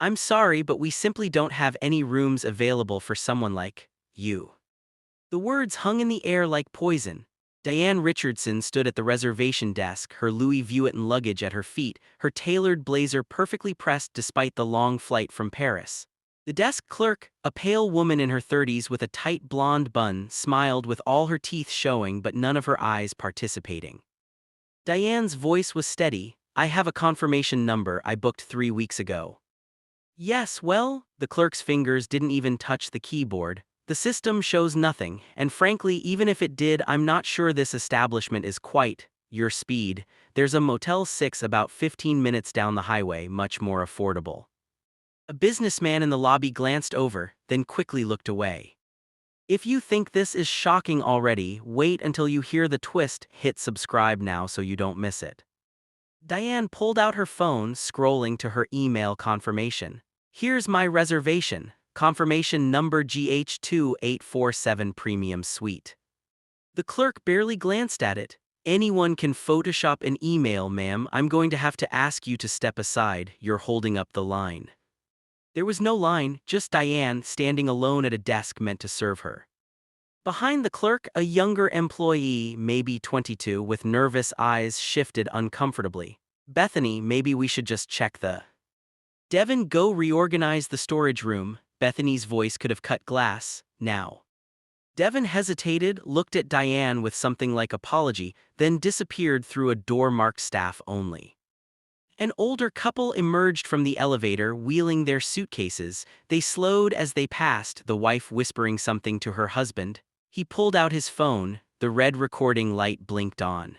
I'm sorry, but we simply don't have any rooms available for someone like you. The words hung in the air like poison. Diane Richardson stood at the reservation desk, her Louis Vuitton luggage at her feet, her tailored blazer perfectly pressed despite the long flight from Paris. The desk clerk, a pale woman in her 30s with a tight blonde bun, smiled with all her teeth showing but none of her eyes participating. Diane's voice was steady. I have a confirmation number I booked 3 weeks ago. Yes, well, the clerk's fingers didn't even touch the keyboard. The system shows nothing, and frankly, even if it did, I'm not sure this establishment is quite your speed. There's a Motel 6 about 15 minutes down the highway, much more affordable. A businessman in the lobby glanced over, then quickly looked away. If you think this is shocking already, wait until you hear the twist. Hit subscribe now so you don't miss it. Diane pulled out her phone, scrolling to her email confirmation. Here's my reservation. Confirmation number GH2847 Premium Suite. The clerk barely glanced at it. Anyone can Photoshop an email, ma'am. I'm going to have to ask you to step aside. You're holding up the line. There was no line, just Diane standing alone at a desk meant to serve her. Behind the clerk, a younger employee, maybe 22, with nervous eyes shifted uncomfortably. Bethany, maybe we should just check the. Devin, go reorganize the storage room. Bethany's voice could have cut glass. Now. Devin hesitated, looked at Diane with something like apology, then disappeared through a door marked staff only. An older couple emerged from the elevator, wheeling their suitcases. They slowed as they passed, the wife whispering something to her husband. He pulled out his phone, the red recording light blinked on.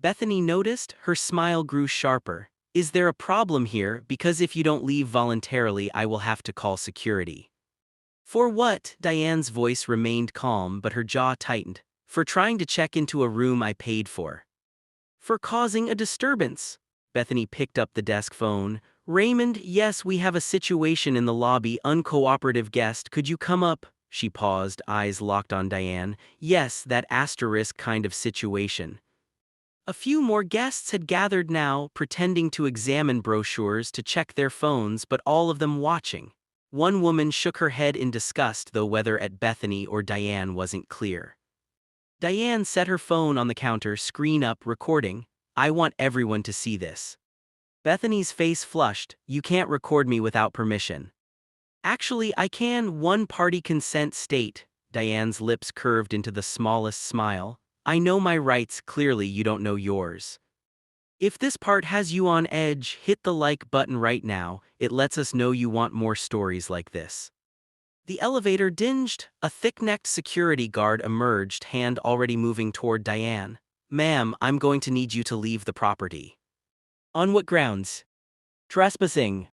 Bethany noticed, her smile grew sharper. Is there a problem here? Because if you don't leave voluntarily, I will have to call security. For what? Diane's voice remained calm, but her jaw tightened. For trying to check into a room I paid for. For causing a disturbance. Bethany picked up the desk phone. Raymond, yes, we have a situation in the lobby. Uncooperative guest, could you come up? She paused, eyes locked on Diane. Yes, that asterisk kind of situation. A few more guests had gathered now, pretending to examine brochures to check their phones, but all of them watching. One woman shook her head in disgust, though whether at Bethany or Diane wasn't clear. Diane set her phone on the counter, screen up, recording. I want everyone to see this. Bethany's face flushed. You can't record me without permission. Actually, I can. One-party consent state. Diane's lips curved into the smallest smile. I know my rights, clearly you don't know yours. If this part has you on edge, hit the like button right now. It lets us know you want more stories like this. The elevator dinged. A thick-necked security guard emerged, hand already moving toward Diane. Ma'am, I'm going to need you to leave the property. On what grounds? Trespassing.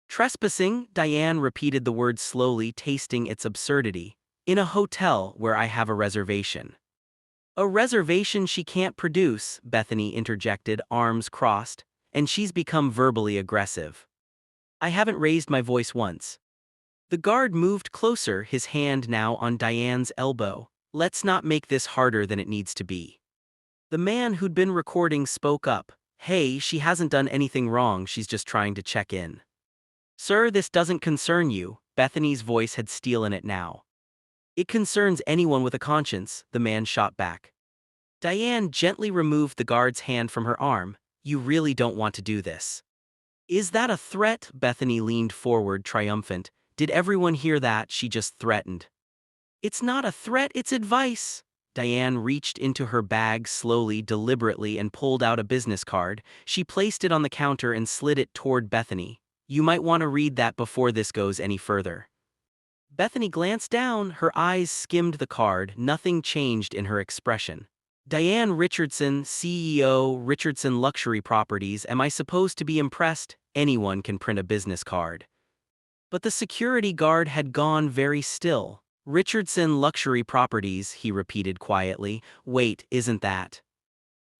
Trespassing, Diane repeated the word slowly, tasting its absurdity. In a hotel where I have a reservation. A reservation she can't produce, Bethany interjected, arms crossed, and she's become verbally aggressive. I haven't raised my voice once. The guard moved closer, his hand now on Diane's elbow. Let's not make this harder than it needs to be. The man who'd been recording spoke up. Hey, she hasn't done anything wrong, she's just trying to check in. Sir, this doesn't concern you. Bethany's voice had steel in it now. It concerns anyone with a conscience, the man shot back. Diane gently removed the guard's hand from her arm. You really don't want to do this. Is that a threat? Bethany leaned forward, triumphant. Did everyone hear that? She just threatened. It's not a threat, it's advice. Diane reached into her bag slowly, deliberately, and pulled out a business card. She placed it on the counter and slid it toward Bethany. You might want to read that before this goes any further. Bethany glanced down, her eyes skimmed the card, nothing changed in her expression. Diane Richardson, CEO, Richardson Luxury Properties. Am I supposed to be impressed? Anyone can print a business card. But the security guard had gone very still. Richardson Luxury Properties, he repeated quietly. Wait, isn't that?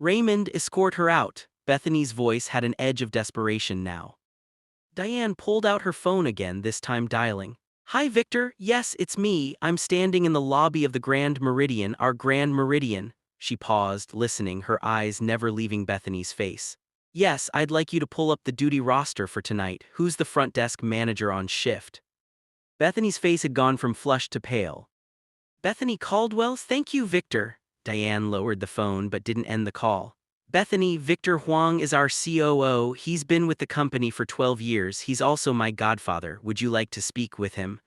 Raymond, escort her out. Bethany's voice had an edge of desperation now. Diane pulled out her phone again, this time dialing. Hi Victor, yes, it's me. I'm standing in the lobby of the Grand Meridian, our Grand Meridian. She paused, listening, her eyes never leaving Bethany's face. Yes, I'd like you to pull up the duty roster for tonight. Who's the front desk manager on shift? Bethany's face had gone from flushed to pale. Bethany Caldwell, thank you, Victor. Diane lowered the phone but didn't end the call. Bethany, Victor Huang is our COO. He's been with the company for 12 years. He's also my godfather. Would you like to speak with him?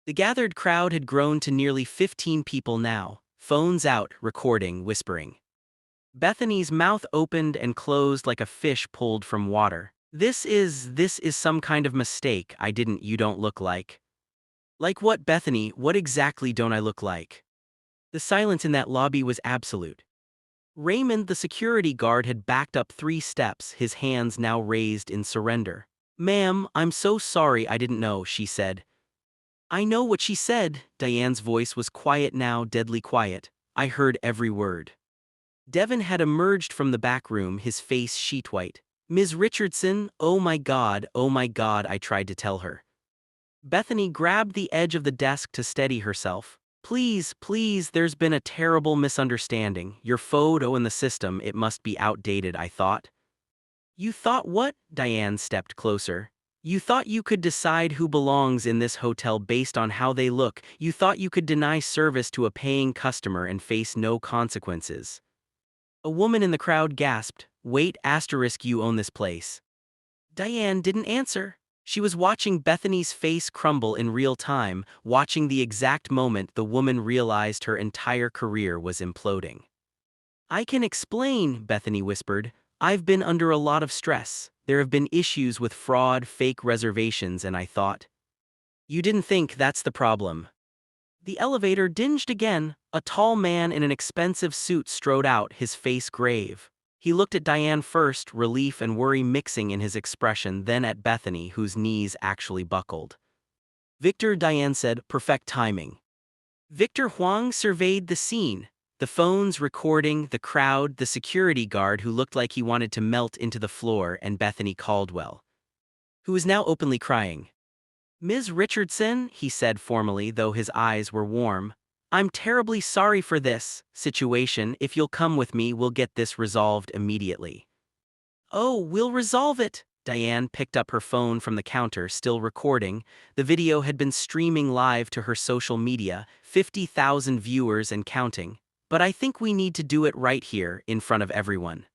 The gathered crowd had grown to nearly 15 people now, phones out, recording, whispering. Bethany's mouth opened and closed like a fish pulled from water. This is some kind of mistake. You don't look like. Like what, Bethany? What exactly don't I look like? The silence in that lobby was absolute. Raymond, the security guard, had backed up 3 steps, his hands now raised in surrender. Ma'am, I'm so sorry, I didn't know, she said. I know what she said. Diane's voice was quiet now, deadly quiet. I heard every word. Devon had emerged from the back room, his face sheet white. Ms. Richardson, oh my God, I tried to tell her. Bethany grabbed the edge of the desk to steady herself. Please, there's been a terrible misunderstanding. Your photo in the system, it must be outdated, I thought. You thought what? Diane stepped closer. You thought you could decide who belongs in this hotel based on how they look. You thought you could deny service to a paying customer and face no consequences. A woman in the crowd gasped, wait, asterisk, you own this place. Diane didn't answer. She was watching Bethany's face crumble in real time, watching the exact moment the woman realized her entire career was imploding. I can explain, Bethany whispered. I've been under a lot of stress. There have been issues with fraud, fake reservations, and I thought. You didn't think that's the problem. The elevator dinged again. A tall man in an expensive suit strode out, his face grave. He looked at Diane first, relief and worry mixing in his expression, then at Bethany, whose knees actually buckled. Victor, Diane said, perfect timing. Victor Huang surveyed the scene. The phones recording, the crowd, the security guard who looked like he wanted to melt into the floor, and Bethany Caldwell, who was now openly crying. Ms. Richardson, he said formally, though his eyes were warm, I'm terribly sorry for this situation. If you'll come with me, we'll get this resolved immediately. Oh, we'll resolve it. Diane picked up her phone from the counter, still recording. The video had been streaming live to her social media, 50,000 viewers and counting. But I think we need to do it right here, in front of everyone.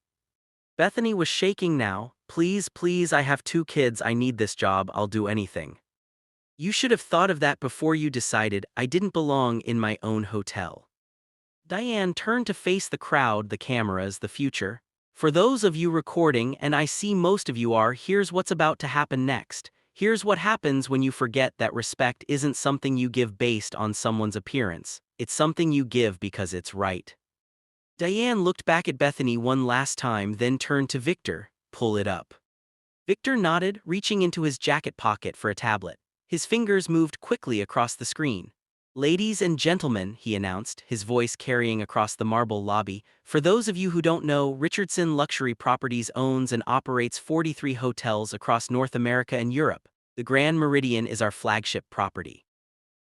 Bethany was shaking now. Please, I have 2 kids. I need this job. I'll do anything. You should have thought of that before you decided I didn't belong in my own hotel. Diane turned to face the crowd, the cameras, the future. For those of you recording, and I see most of you are, here's what's about to happen next. Here's what happens when you forget that respect isn't something you give based on someone's appearance. It's something you give because it's right. Diane looked back at Bethany one last time, then turned to Victor. Pull it up. Victor nodded, reaching into his jacket pocket for a tablet. His fingers moved quickly across the screen. Ladies and gentlemen, he announced, his voice carrying across the marble lobby, for those of you who don't know, Richardson Luxury Properties owns and operates 43 hotels across North America and Europe. The Grand Meridian is our flagship property.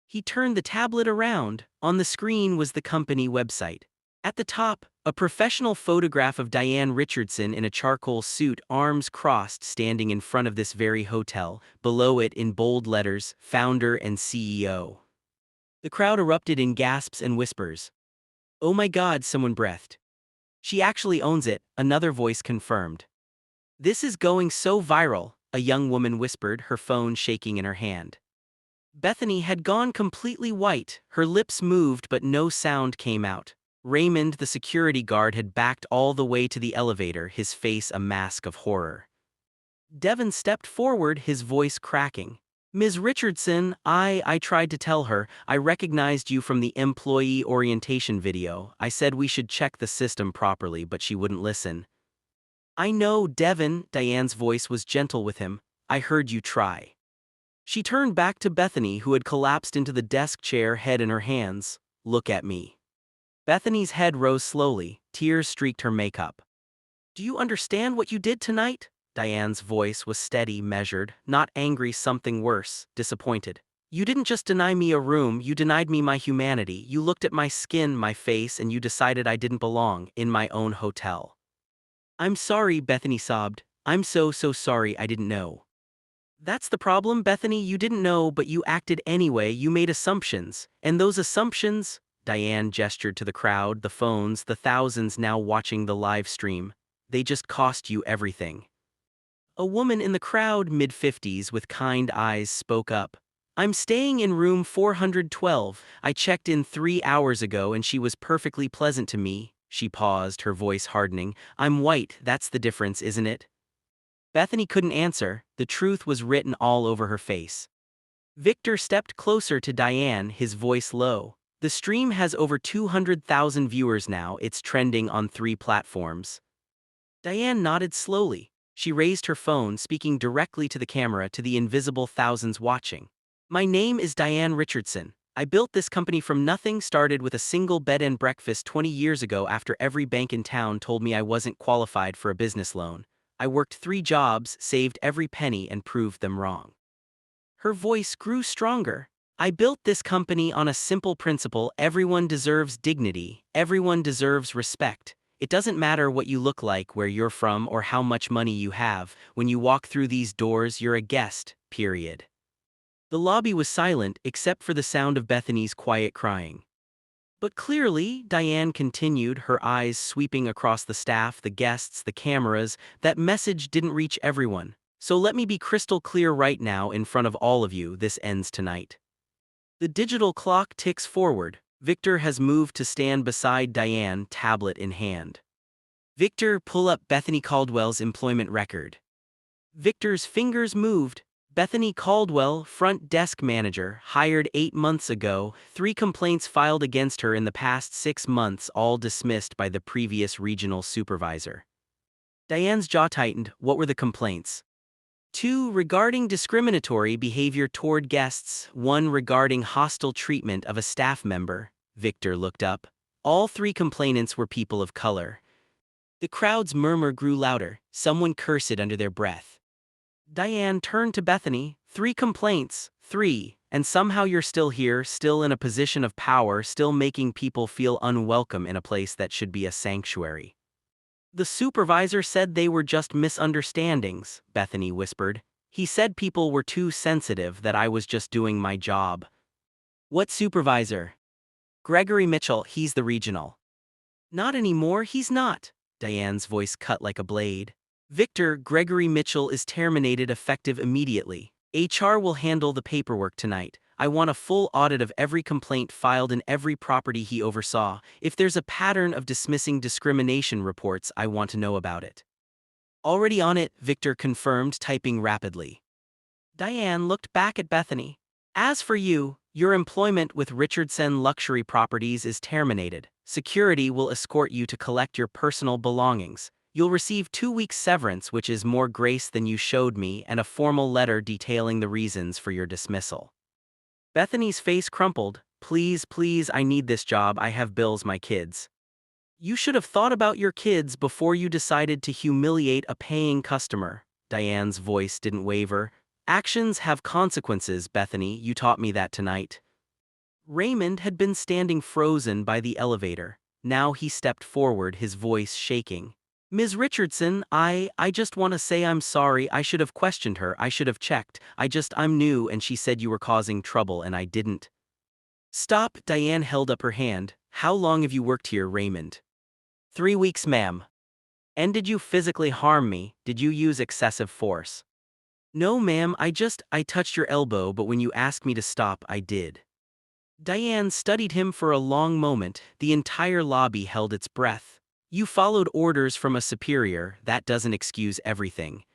He turned the tablet around. On the screen was the company website. At the top, a professional photograph of Diane Richardson in a charcoal suit, arms crossed, standing in front of this very hotel. Below it, in bold letters, founder and CEO. The crowd erupted in gasps and whispers. Oh my God, someone breathed. She actually owns it, another voice confirmed. This is going so viral, a young woman whispered, her phone shaking in her hand. Bethany had gone completely white, her lips moved but no sound came out. Raymond, the security guard, had backed all the way to the elevator, his face a mask of horror. Devon stepped forward, his voice cracking. Ms. Richardson, I tried to tell her. I recognized you from the employee orientation video. I said we should check the system properly, but she wouldn't listen. I know, Devon, Diane's voice was gentle with him. I heard you try. She turned back to Bethany, who had collapsed into the desk chair, head in her hands. Look at me. Bethany's head rose slowly, tears streaked her makeup. Do you understand what you did tonight? Diane's voice was steady, measured, not angry, something worse, disappointed. You didn't just deny me a room, you denied me my humanity. You looked at my skin, my face, and you decided I didn't belong in my own hotel. I'm sorry, Bethany sobbed. I'm so sorry, I didn't know. That's the problem, Bethany, you didn't know, but you acted anyway, you made assumptions. And those assumptions, Diane gestured to the crowd, the phones, the thousands now watching the live stream, they just cost you everything. A woman in the crowd, mid-50s, with kind eyes spoke up. I'm staying in room 412. I checked in 3 hours ago and she was perfectly pleasant to me. She paused, her voice hardening. I'm white, that's the difference, isn't it? Bethany couldn't answer, the truth was written all over her face. Victor stepped closer to Diane, his voice low. The stream has over 200,000 viewers now, it's trending on 3 platforms. Diane nodded slowly. She raised her phone, speaking directly to the camera to the invisible thousands watching. My name is Diane Richardson. I built this company from nothing, started with a single bed and breakfast 20 years ago after every bank in town told me I wasn't qualified for a business loan. I worked 3 jobs, saved every penny, and proved them wrong. Her voice grew stronger. I built this company on a simple principle: everyone deserves dignity, everyone deserves respect. It doesn't matter what you look like, where you're from, or how much money you have. When you walk through these doors, you're a guest, period. The lobby was silent except for the sound of Bethany's quiet crying. But clearly, Diane continued, her eyes sweeping across the staff, the guests, the cameras, that message didn't reach everyone. So let me be crystal clear right now in front of all of you, this ends tonight. The digital clock ticks forward. Victor has moved to stand beside Diane, tablet in hand. Victor, pull up Bethany Caldwell's employment record. Victor's fingers moved. Bethany Caldwell, front desk manager, hired 8 months ago, 3 complaints filed against her in the past 6 months, all dismissed by the previous regional supervisor. Diane's jaw tightened. What were the complaints? 2 regarding discriminatory behavior toward guests, 1 regarding hostile treatment of a staff member. Victor looked up. All 3 complainants were people of color. The crowd's murmur grew louder, someone cursed under their breath. Diane turned to Bethany. 3 complaints, 3, and somehow you're still here, still in a position of power, still making people feel unwelcome in a place that should be a sanctuary. The supervisor said they were just misunderstandings, Bethany whispered. He said people were too sensitive, that I was just doing my job. What supervisor? Gregory Mitchell, he's the regional. Not anymore, he's not. Diane's voice cut like a blade. Victor, Gregory Mitchell is terminated effective immediately. HR will handle the paperwork tonight. I want a full audit of every complaint filed in every property he oversaw. If there's a pattern of dismissing discrimination reports, I want to know about it. Already on it, Victor confirmed, typing rapidly. Diane looked back at Bethany. As for you, your employment with Richardson Luxury Properties is terminated. Security will escort you to collect your personal belongings. You'll receive 2 weeks severance, which is more grace than you showed me, and a formal letter detailing the reasons for your dismissal. Bethany's face crumpled. Please, I need this job, I have bills, my kids. You should have thought about your kids before you decided to humiliate a paying customer. Diane's voice didn't waver. Actions have consequences, Bethany, you taught me that tonight. Raymond had been standing frozen by the elevator. Now he stepped forward, his voice shaking. Ms. Richardson, I just want to say I'm sorry. I should have questioned her. I should have checked. I'm new, and she said you were causing trouble and I didn't. Stop, Diane held up her hand. How long have you worked here, Raymond? 3 weeks, ma'am. And did you physically harm me? Did you use excessive force? No, ma'am, I touched your elbow, but when you asked me to stop, I did. Diane studied him for a long moment. The entire lobby held its breath. You followed orders from a superior, that doesn't excuse everything.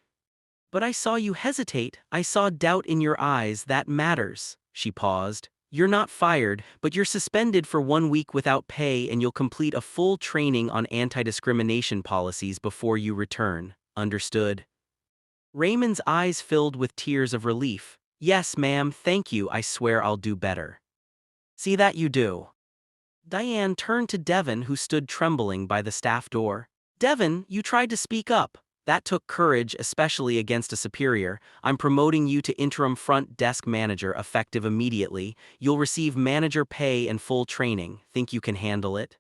But I saw you hesitate, I saw doubt in your eyes, that matters. She paused. You're not fired, but you're suspended for 1 week without pay, and you'll complete a full training on anti-discrimination policies before you return. Understood? Raymond's eyes filled with tears of relief. Yes, ma'am, thank you, I swear I'll do better. See that you do. Diane turned to Devon, who stood trembling by the staff door. Devon, you tried to speak up. That took courage, especially against a superior. I'm promoting you to interim front desk manager effective immediately. You'll receive manager pay and full training. Think you can handle it?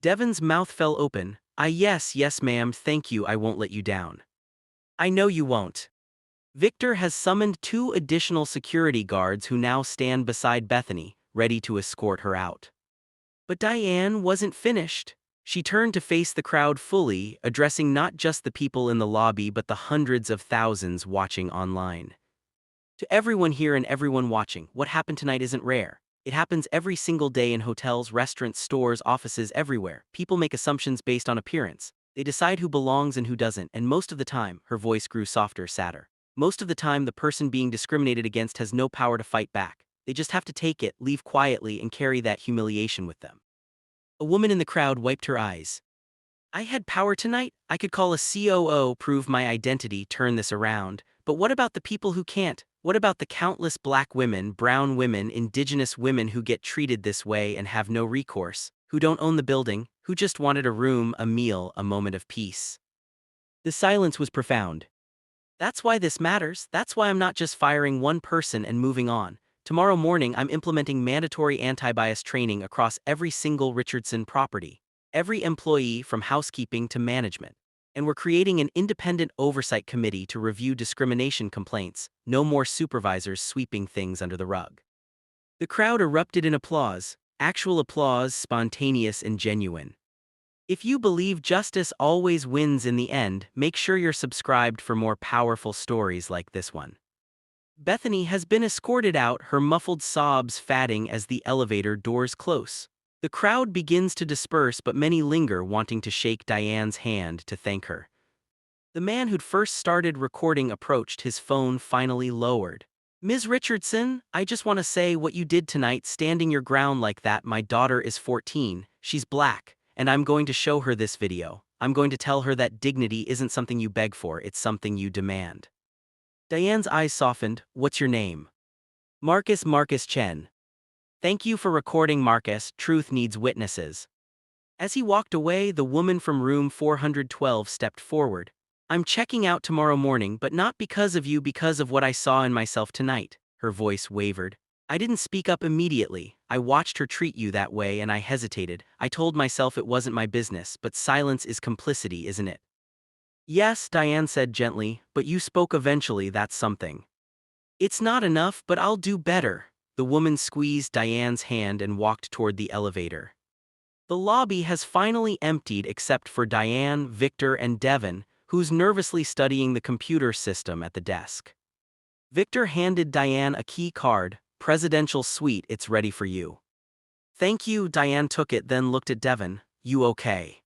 Devon's mouth fell open. Yes, ma'am, thank you, I won't let you down. I know you won't. Victor has summoned 2 additional security guards who now stand beside Bethany, ready to escort her out. But Diane wasn't finished. She turned to face the crowd fully, addressing not just the people in the lobby but the hundreds of thousands watching online. To everyone here and everyone watching, what happened tonight isn't rare. It happens every single day in hotels, restaurants, stores, offices, everywhere. People make assumptions based on appearance. They decide who belongs and who doesn't, and most of the time, her voice grew softer, sadder. Most of the time, the person being discriminated against has no power to fight back. They just have to take it, leave quietly, and carry that humiliation with them. A woman in the crowd wiped her eyes. I had power tonight. I could call a COO, prove my identity, turn this around. But what about the people who can't? What about the countless black women, brown women, indigenous women who get treated this way and have no recourse, who don't own the building, who just wanted a room, a meal, a moment of peace? The silence was profound. That's why this matters. That's why I'm not just firing one person and moving on. Tomorrow morning, I'm implementing mandatory anti-bias training across every single Richardson property, every employee from housekeeping to management. And we're creating an independent oversight committee to review discrimination complaints, no more supervisors sweeping things under the rug. The crowd erupted in applause, actual applause, spontaneous and genuine. If you believe justice always wins in the end, make sure you're subscribed for more powerful stories like this one. Bethany has been escorted out, her muffled sobs fading as the elevator doors close. The crowd begins to disperse, but many linger, wanting to shake Diane's hand to thank her. The man who'd first started recording approached, his phone finally lowered. Ms. Richardson, I just want to say what you did tonight, standing your ground like that. My daughter is 14, she's black, and I'm going to show her this video. I'm going to tell her that dignity isn't something you beg for, it's something you demand. Diane's eyes softened. What's your name? Marcus Chen. Thank you for recording, Marcus. Truth needs witnesses. As he walked away, the woman from room 412 stepped forward. I'm checking out tomorrow morning, but not because of you, because of what I saw in myself tonight. Her voice wavered. I didn't speak up immediately. I watched her treat you that way and I hesitated. I told myself it wasn't my business, but silence is complicity, isn't it? Yes, Diane said gently, but you spoke eventually, that's something. It's not enough, but I'll do better. The woman squeezed Diane's hand and walked toward the elevator. The lobby has finally emptied except for Diane, Victor, and Devon, who's nervously studying the computer system at the desk. Victor handed Diane a key card. Presidential suite, it's ready for you. Thank you, Diane took it, then looked at Devon. You okay?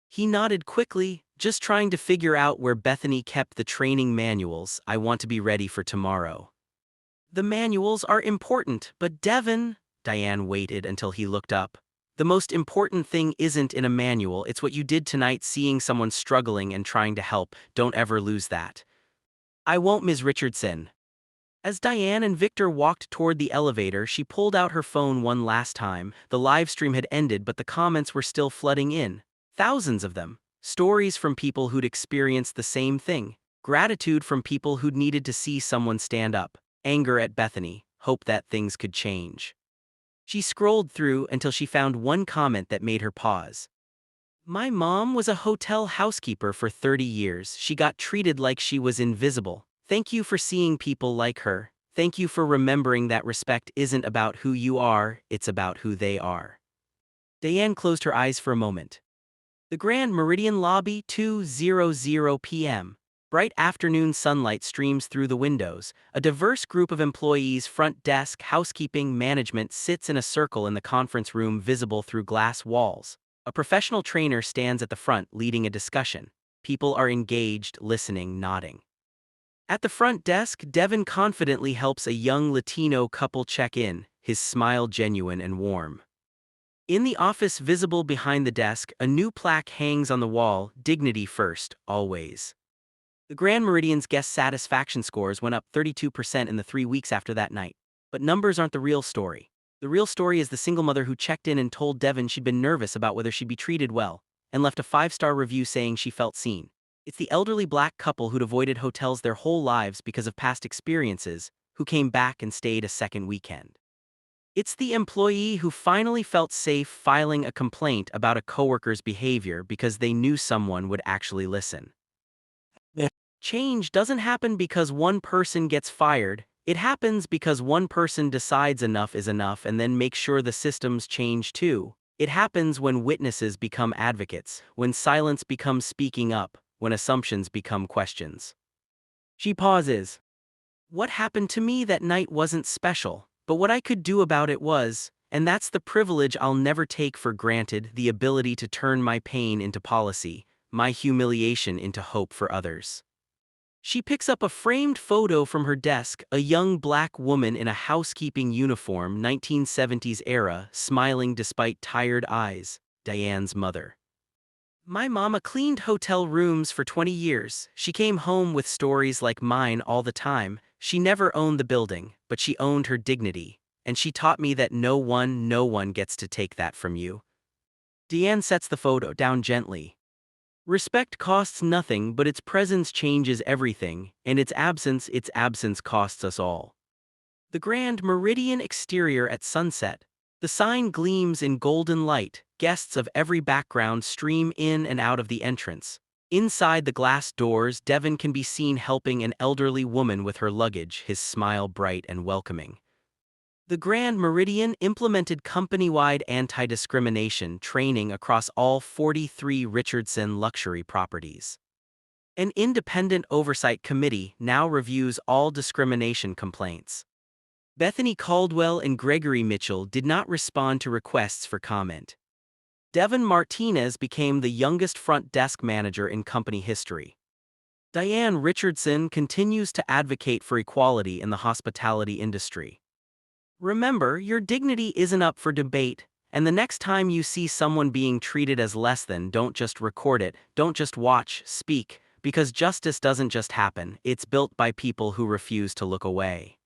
He nodded quickly, just trying to figure out where Bethany kept the training manuals. I want to be ready for tomorrow. The manuals are important, but Devon, Diane waited until he looked up. The most important thing isn't in a manual, it's what you did tonight, seeing someone struggling and trying to help. Don't ever lose that. I won't, Ms. Richardson. As Diane and Victor walked toward the elevator, she pulled out her phone one last time. The live stream had ended, but the comments were still flooding in. Thousands of them. Stories from people who'd experienced the same thing. Gratitude from people who'd needed to see someone stand up. Anger at Bethany. Hope that things could change. She scrolled through until she found one comment that made her pause. My mom was a hotel housekeeper for 30 years. She got treated like she was invisible. Thank you for seeing people like her. Thank you for remembering that respect isn't about who you are, it's about who they are. Diane closed her eyes for a moment. The Grand Meridian lobby, 2:00 p.m. Bright afternoon sunlight streams through the windows. A diverse group of employees, front desk, housekeeping, management, sits in a circle in the conference room visible through glass walls. A professional trainer stands at the front leading a discussion. People are engaged, listening, nodding. At the front desk, Devon confidently helps a young Latino couple check in, his smile genuine and warm. In the office visible behind the desk, a new plaque hangs on the wall, dignity first, always. The Grand Meridian's guest satisfaction scores went up 32% in the 3 weeks after that night. But numbers aren't the real story. The real story is the single mother who checked in and told Devon she'd been nervous about whether she'd be treated well, and left a 5-star review saying she felt seen. It's the elderly black couple who'd avoided hotels their whole lives because of past experiences, who came back and stayed a second weekend. It's the employee who finally felt safe filing a complaint about a coworker's behavior because they knew someone would actually listen. Yeah. Change doesn't happen because one person gets fired, it happens because one person decides enough is enough and then makes sure the systems change too. It happens when witnesses become advocates, when silence becomes speaking up, when assumptions become questions. She pauses. What happened to me that night wasn't special, but what I could do about it was, and that's the privilege I'll never take for granted, the ability to turn my pain into policy, my humiliation into hope for others. She picks up a framed photo from her desk, a young black woman in a housekeeping uniform, 1970s era, smiling despite tired eyes, Diane's mother. My mama cleaned hotel rooms for 20 years. She came home with stories like mine all the time. She never owned the building, but she owned her dignity. And she taught me that no one gets to take that from you. Diane sets the photo down gently. Respect costs nothing, but its presence changes everything, and its absence costs us all. The Grand Meridian exterior at sunset. The sign gleams in golden light, guests of every background stream in and out of the entrance. Inside the glass doors, Devon can be seen helping an elderly woman with her luggage, his smile bright and welcoming. The Grand Meridian implemented company-wide anti-discrimination training across all 43 Richardson Luxury Properties. An independent oversight committee now reviews all discrimination complaints. Bethany Caldwell and Gregory Mitchell did not respond to requests for comment. Devon Martinez became the youngest front desk manager in company history. Diane Richardson continues to advocate for equality in the hospitality industry. Remember, your dignity isn't up for debate, and the next time you see someone being treated as less than, don't just record it, don't just watch, speak, because justice doesn't just happen, it's built by people who refuse to look away.